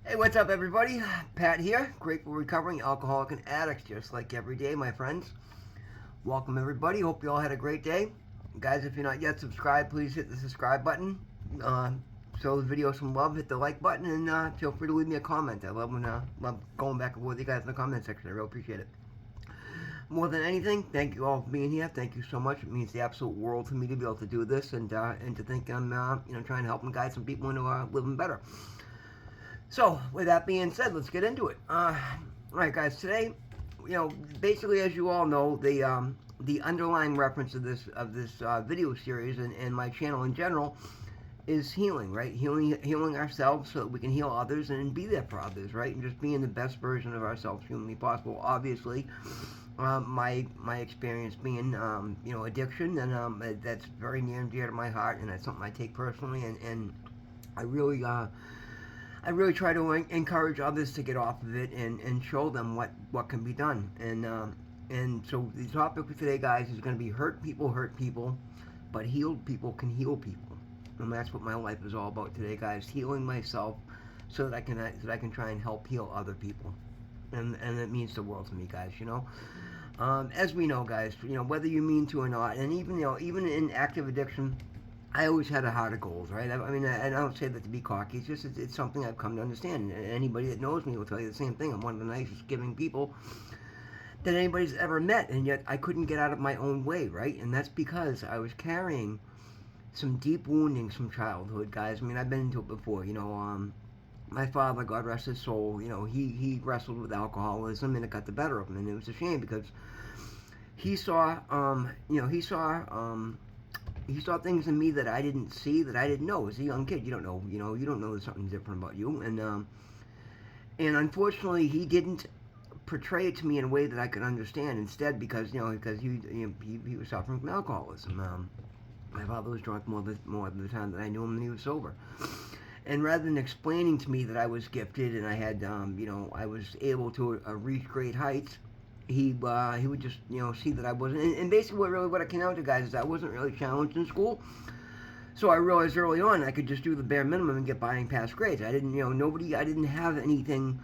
Hey, what's up, everybody? Pat here, grateful recovering alcoholic and addict, just like every day, my friends. Welcome, everybody. Hope you all had a great day. Guys, if you're not yet subscribed, please hit the subscribe button. Uh, Show the video some love, hit the like button, and feel free to leave me a comment. I love going back and forth with you guys in the comment section. I really appreciate it. More than anything, thank you all for being here. Thank you so much. It means the absolute world to me to be able to do this and to think I'm trying to help and guide some people into living better. So, with that being said, let's get into it. All right, guys. Today, basically, as you all know, the underlying reference of this video series and my channel in general is healing, right? Healing ourselves so that we can heal others and be there for others, right? And just being the best version of ourselves humanly possible. Obviously, my experience being addiction, and that's very near and dear to my heart, and that's something I take personally, and I really try to encourage others to get off of it and show them what can be done. And so the topic for today, guys, is going to be hurt people, but healed people can heal people. And that's what my life is all about today, guys. Healing myself so that I can try and help heal other people. And it means the world to me, guys. As we know, guys, whether you mean to or not, and even in active addiction, I always had a heart of gold, right? I mean, I don't say that to be cocky. It's something I've come to understand. And anybody that knows me will tell you the same thing. I'm one of the nicest giving people that anybody's ever met, and yet I couldn't get out of my own way, right? And that's because I was carrying some deep woundings from childhood, guys. I mean, I've been into it before. My father, God rest his soul, he wrestled with alcoholism, and it got the better of him, and it was a shame because he saw, he saw things in me that I didn't see, that I didn't know. As a young kid, you don't know there's something different about you, and unfortunately, he didn't portray it to me in a way that I could understand. Instead, because he was suffering from alcoholism. My father was drunk more than the time that I knew him, and he was sober. And rather than explaining to me that I was gifted and I had, I was able to reach great heights, he would just see that I wasn't. And basically, what it came out to, guys, is I wasn't really challenged in school. So I realized early on I could just do the bare minimum and get by and pass grades. I didn't have anything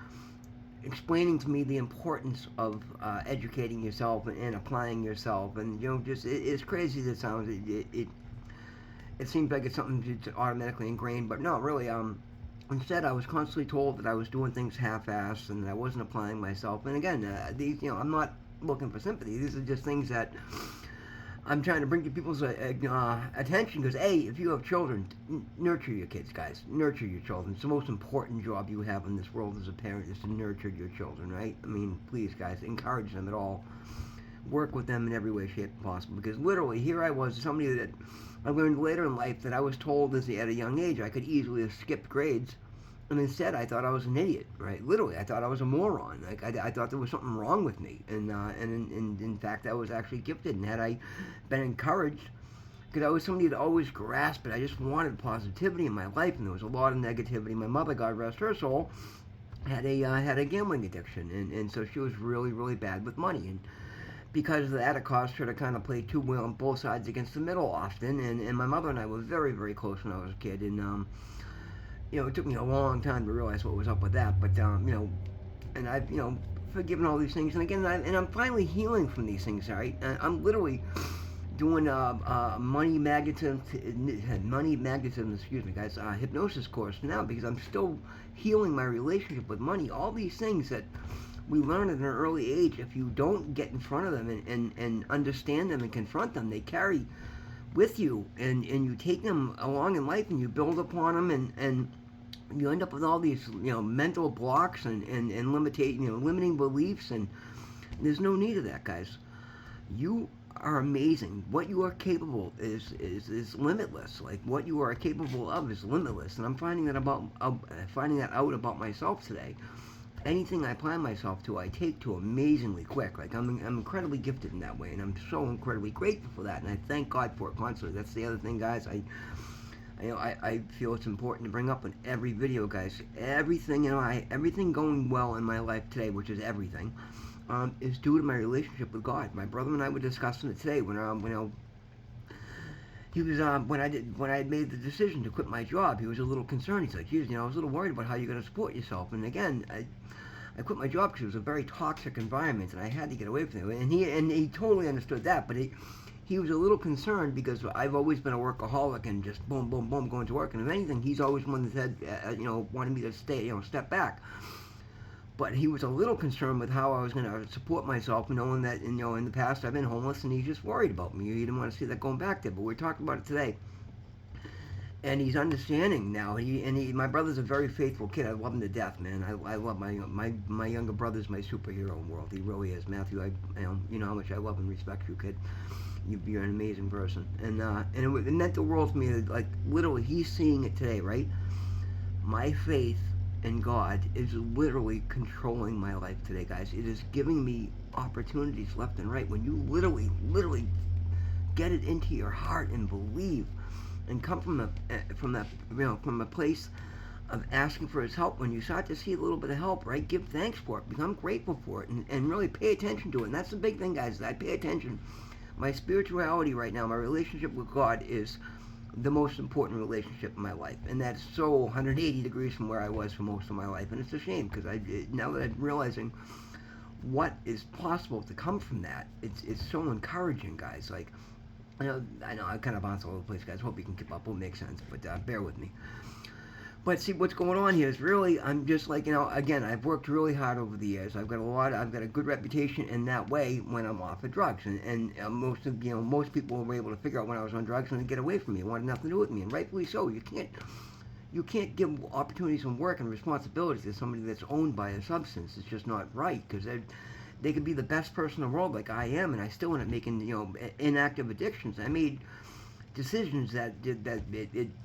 explaining to me the importance of educating yourself and applying yourself. And it's crazy as it sounds. It seems like it's something that's automatically ingrained, but no, really. Instead, I was constantly told that I was doing things half-assed and that I wasn't applying myself. And again, I'm not looking for sympathy. These are just things that I'm trying to bring to people's attention. Because if you have children, nurture your kids, guys. Nurture your children. It's the most important job you have in this world as a parent, is to nurture your children, right? I mean, please, guys, encourage them at all. Work with them in every way, shape, possible. Because literally, here I was, somebody that I learned later in life that I was told at a young age I could easily have skipped grades, and instead I thought I was an idiot, right? Literally, I thought I was a moron. Like I thought there was something wrong with me, and in fact I was actually gifted. And had I been encouraged, because I was somebody that always grasped it, I just wanted positivity in my life, and there was a lot of negativity. My mother, God rest her soul, had a gambling addiction, and so she was really, really bad with money. And because of that, it caused her to kind of play two well on both sides against the middle often. And my mother and I were very, very close when I was a kid. And it took me a long time to realize what was up with that. But and I've forgiven all these things. And again, I'm finally healing from these things. Right? And I'm literally doing money magnetism, excuse me, guys, hypnosis course now, because I'm still healing my relationship with money. All these things that we learn at an early age, if you don't get in front of them and understand them and confront them, they carry with you, and you take them along in life and you build upon them, and you end up with all these mental blocks and limiting beliefs, and there's no need of that, guys. You are amazing. What you are capable is limitless. Like, what you are capable of is limitless, and I'm finding that out about myself today. Anything I apply myself to, I take to amazingly quick. Like, I'm incredibly gifted in that way, and I'm so incredibly grateful for that, and I thank God for it constantly. That's the other thing, guys. I feel it's important to bring up in every video, guys. Everything going well in my life today, which is everything, is due to my relationship with God. My brother and I were discussing it today when he was when I had made the decision to quit my job, he was a little concerned. He's like, geez, I was a little worried about how you're going to support yourself. And again, I quit my job because it was a very toxic environment, and I had to get away from it. And he totally understood that, but he was a little concerned because I've always been a workaholic and just boom, boom, boom, going to work. And if anything, he's always one that said, wanted me to step back. But he was a little concerned with how I was going to support myself, knowing that, in the past I've been homeless, and he's just worried about me. He didn't want to see that going back there. But we're talking about it today, and he's understanding now. My brother's a very faithful kid. I love him to death, man. I love my younger brother's my superhero in the world. He really is, Matthew. You know how much I love and respect you, kid. You're an amazing person, and it meant the world to me. Like literally, he's seeing it today, right? My faith in God is literally controlling my life today, guys. It is giving me opportunities left and right. When you literally get it into your heart and believe, and come from a place of asking for His help. When you start to see a little bit of help, right? Give thanks for it. Become grateful for it, and really pay attention to it. And that's the big thing, guys. I pay attention. My spirituality right now, my relationship with God is the most important relationship in my life, and that's so 180 degrees from where I was for most of my life. And it's a shame because now that I'm realizing what is possible to come from that, it's so encouraging, guys. Like I know I kind of bounce all over the place, guys. Hope you can keep up. Won't make sense, but bear with me. But see, what's going on here is really, I'm just like, again, I've worked really hard over the years. I've got a good reputation in that way when I'm off of drugs. And most people were able to figure out when I was on drugs and they get away from me. Wanted nothing to do with me. And rightfully so. You can't give opportunities and work and responsibilities to somebody that's owned by a substance. It's just not right, because they could be the best person in the world like I am, and I still end up making, inactive addictions. I made decisions that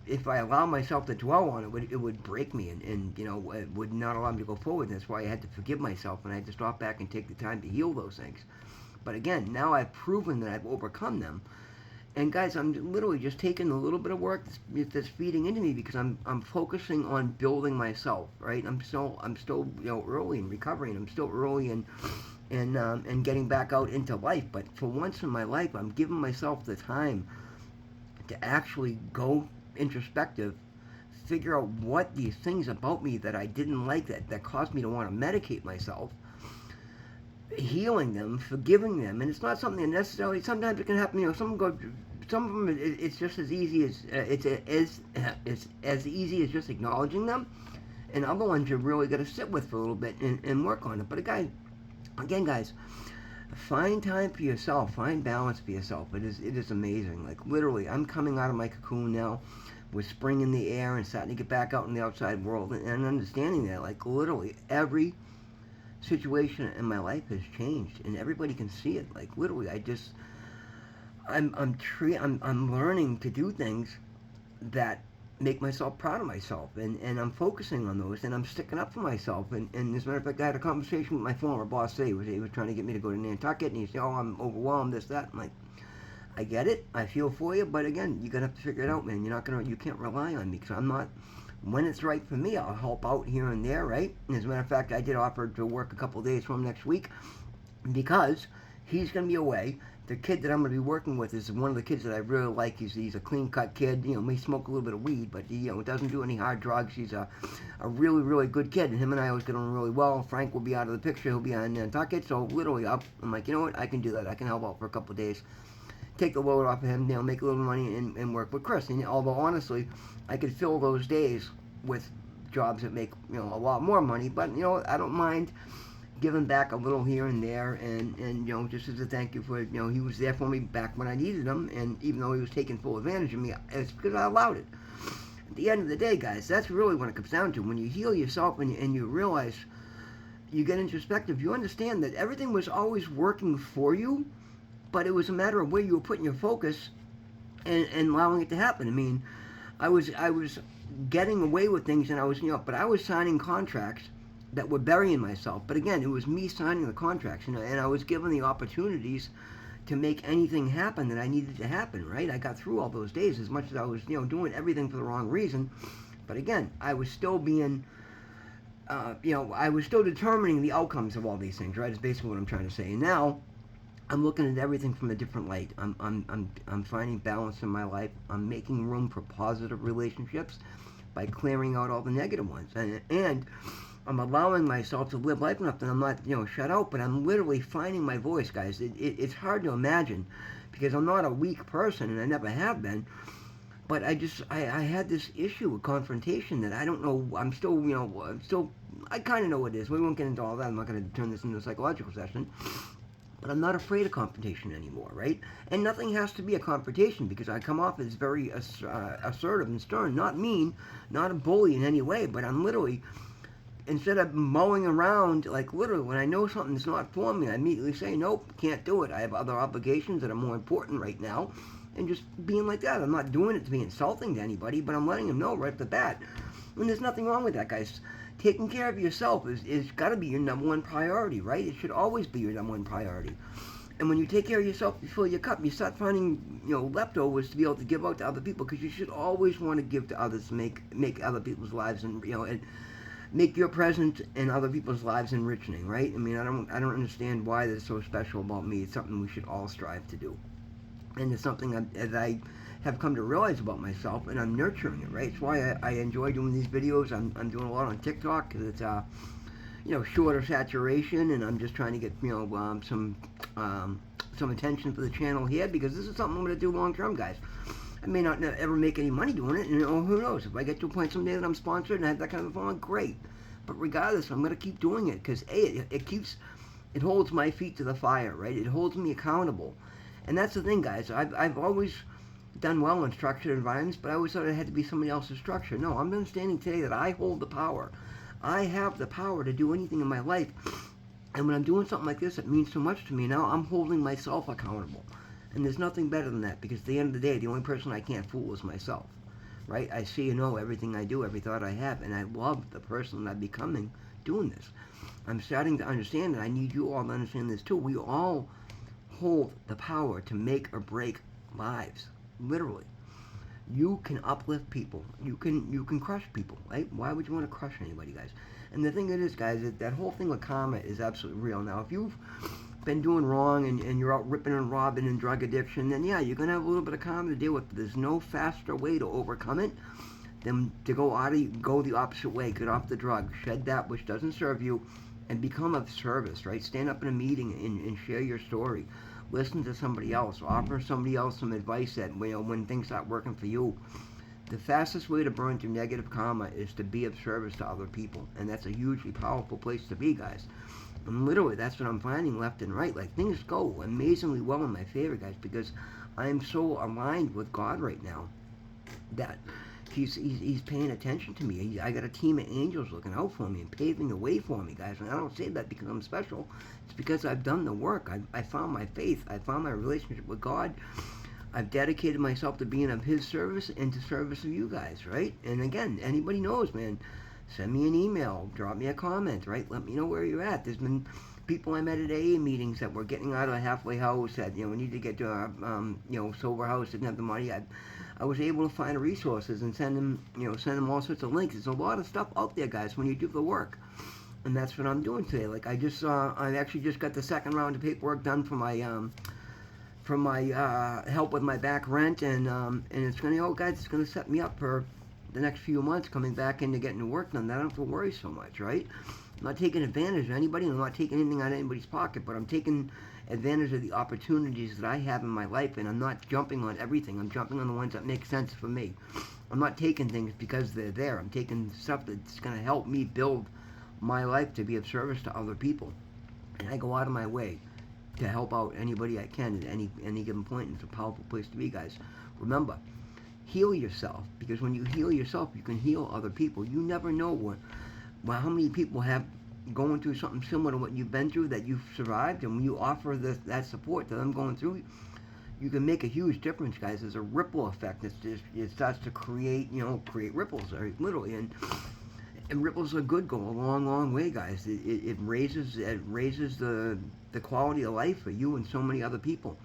if I allow myself to dwell on it, it would break me, and it would not allow me to go forward. That's why I had to forgive myself, and I had to stop back and take the time to heal those things. But again, now I've proven that I've overcome them. And guys, I'm literally just taking a little bit of work that's feeding into me, because I'm focusing on building myself, right? I'm still early in recovering. I'm still early in getting back out into life. But for once in my life, I'm giving myself the time to actually go introspective, figure out what these things about me that I didn't like that caused me to want to medicate myself, healing them, forgiving them. And it's not something that necessarily, sometimes it can happen, some of them it's just as easy as it's as easy as just acknowledging them, and other ones you really got to sit with for a little bit and work on it. But again, guys, find time for yourself, find balance for yourself. It is amazing. Like literally, I'm coming out of my cocoon now with spring in the air and starting to get back out in the outside world, and understanding that, like, literally every situation in my life has changed, and everybody can see it. Like literally, I'm learning to do things that make myself proud of myself, and I'm focusing on those, and I'm sticking up for myself. And as a matter of fact, I had a conversation with my former boss today. He was trying to get me to go to Nantucket, and he said, "Oh, I'm overwhelmed, this, that." I'm like, I get it, I feel for you, but again, you're gonna have to figure it out, man. You can't rely on me, because I'm not. When it's right for me, I'll help out here and there, right? And as a matter of fact, I did offer to work a couple of days from next week, because he's gonna be away. The kid that I'm going to be working with is one of the kids that I really like. He's a clean-cut kid. May smoke a little bit of weed, but he doesn't do any hard drugs. He's a really, really good kid, and him and I always get on really well. Frank will be out of the picture. He'll be on Nantucket, so literally I'm like, you know what? I can do that. I can help out for a couple of days. Take the load off of him, make a little money, and work with Chris. And although, honestly, I could fill those days with jobs that make, a lot more money, but, I don't mind giving back a little here and there, and just as a thank you for, he was there for me back when I needed him, and even though he was taking full advantage of me, it's because I allowed it. At the end of the day, guys, that's really what it comes down to. When you heal yourself and you realize, you get introspective, you understand that everything was always working for you, but it was a matter of where you were putting your focus and allowing it to happen. I mean, I was getting away with things, and I was, but I was signing contracts that were burying myself. But again, it was me signing the contracts, and I was given the opportunities to make anything happen that I needed to happen, right? I got through all those days, as much as I was, doing everything for the wrong reason. But again, I was still being, I was still determining the outcomes of all these things, right? Is basically what I'm trying to say. And now, I'm looking at everything from a different light. I'm finding balance in my life. I'm making room for positive relationships by clearing out all the negative ones. And I'm allowing myself to live life enough that I'm not, shut out, but I'm literally finding my voice, guys. It's hard to imagine because I'm not a weak person and I never have been. But I had this issue with confrontation that I don't know. I kind of know what it is. We won't get into all that. I'm not going to turn this into a psychological session. But I'm not afraid of confrontation anymore, right? And nothing has to be a confrontation because I come off as very assertive and stern, not mean, not a bully in any way, but I'm literally, instead of mowing around, like literally, when I know something's not for me, I immediately say, nope, can't do it. I have other obligations that are more important right now. And just being like that. I'm not doing it to be insulting to anybody, but I'm letting them know right off the bat. And there's nothing wrong with that, guys. Taking care of yourself is got to be your number one priority, right? It should always be your number one priority. And when you take care of yourself, you fill your cup. You start finding, leftovers to be able to give out to other people because you should always want to give to others to make other people's lives and make your presence in other people's lives enriching, right? I mean, I don't understand why that's so special about me. It's something we should all strive to do, and it's something that I have come to realize about myself, and I'm nurturing it, right? It's why I enjoy doing these videos. I'm doing a lot on TikTok because it's shorter saturation, and I'm just trying to get some attention for the channel here because this is something I'm going to do long term, guys. I may not ever make any money doing it, and who knows? If I get to a point someday that I'm sponsored and I have that kind of fun, great. But regardless, I'm going to keep doing it because it holds my feet to the fire, right? It holds me accountable. And that's the thing, guys. I've always done well in structured environments, but I always thought it had to be somebody else's structure. No, I'm understanding today that I hold the power. I have the power to do anything in my life. And when I'm doing something like this, it means so much to me. Now I'm holding myself accountable. And there's nothing better than that because at the end of the day, the only person I can't fool is myself. Right? I see and know everything I do, every thought I have, and I love the person that I'm becoming doing this. I'm starting to understand, and I need you all to understand this too. We all hold the power to make or break lives. Literally. You can uplift people. You can crush people, right? Why would you want to crush anybody, guys? And the thing is, guys, that whole thing with karma is absolutely real. Now, if you've been doing wrong and you're out ripping and robbing and drug addiction, then yeah, you're going to have a little bit of karma to deal with. But there's no faster way to overcome it than to go the opposite way. Get off the drug. Shed that which doesn't serve you and become of service, right? Stand up in a meeting and share your story. Listen to somebody else. Offer somebody else some advice that when things start working for you. The fastest way to burn through negative karma is to be of service to other people. And that's a hugely powerful place to be, guys. And literally, that's what I'm finding left and right. Like, things go amazingly well in my favor, guys, because I am so aligned with God right now that He's paying attention to me. I got a team of angels looking out for me and paving the way for me, guys. And I don't say that because I'm special. It's because I've done the work. I found my faith. I found my relationship with God. I've dedicated myself to being of His service and to service of you guys, right? And again, anybody knows, man, send me an email, drop me a comment, right? Let me know where you're at. There's been people I met at AA meetings that were getting out of a halfway house that, we need to get to a, sober house, didn't have the money. I was able to find resources and send them all sorts of links. There's a lot of stuff out there, guys, when you do the work. And that's what I'm doing today. Like, I actually just got the second round of paperwork done for my help with my back rent, and it's gonna, guys, it's gonna set me up for the next few months coming back into getting the work done. I don't have to worry so much, right? I'm not taking advantage of anybody. I'm not taking anything out of anybody's pocket, but I'm taking advantage of the opportunities that I have in my life, and I'm not jumping on everything. I'm jumping on the ones that make sense for me. I'm not taking things because they're there. I'm taking stuff that's going to help me build my life to be of service to other people. And I go out of my way to help out anybody I can at any given point. And it's a powerful place to be, guys. Remember, heal yourself, because when you heal yourself, you can heal other people. You never know how many people have going through something similar to what you've been through, that you've survived, and when you offer that support to them going through, you can make a huge difference, guys. There's a ripple effect. It starts to create ripples, literally, and ripples are good, go a long, long way, guys. It raises the quality of life for you and so many other people.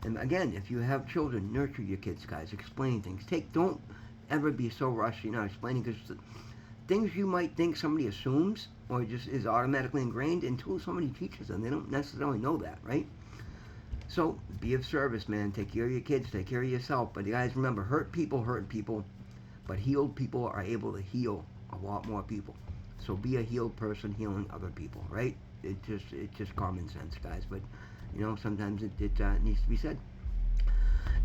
And again, if you have children, nurture your kids, guys. Explain things. Don't ever be so rushy not explaining, because things you might think somebody assumes or just is automatically ingrained until somebody teaches them. They don't necessarily know that, right? So be of service, man. Take care of your kids, take care of yourself. But guys, remember, hurt people, but healed people are able to heal a lot more people. So be a healed person healing other people, right? It's just common sense, guys. But sometimes it needs to be said.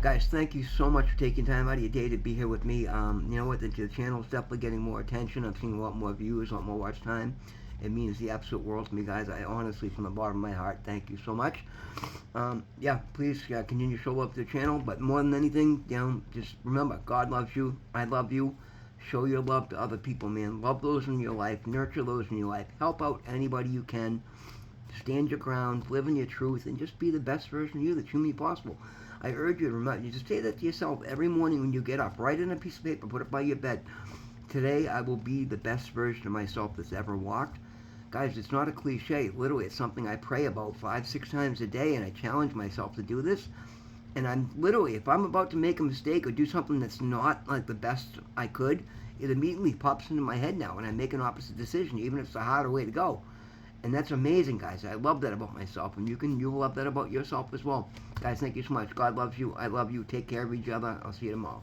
Guys, thank you so much for taking time out of your day to be here with me. You know what? The channel's definitely getting more attention. I'm seeing a lot more views, a lot more watch time. It means the absolute world to me, guys. I honestly, from the bottom of my heart, thank you so much. Yeah, please continue to show love to the channel. But more than anything, just remember, God loves you. I love you. Show your love to other people, man. Love those in your life. Nurture those in your life. Help out anybody you can. Stand your ground. Live in your truth. And just be the best version of you that's humanly possible. I urge you to remember, you just say that to yourself every morning when you get up. Write it on a piece of paper. Put it by your bed. Today, I will be the best version of myself that's ever walked. Guys, it's not a cliche. Literally, it's something I pray about 5-6 times a day, and I challenge myself to do this. And I'm literally, if I'm about to make a mistake or do something that's not like the best I could, it immediately pops into my head now, and I make an opposite decision, even if it's a harder way to go. And that's amazing, guys. I love that about myself, and you'll love that about yourself as well. Guys, thank you so much. God loves you. I love you. Take care of each other. I'll see you tomorrow.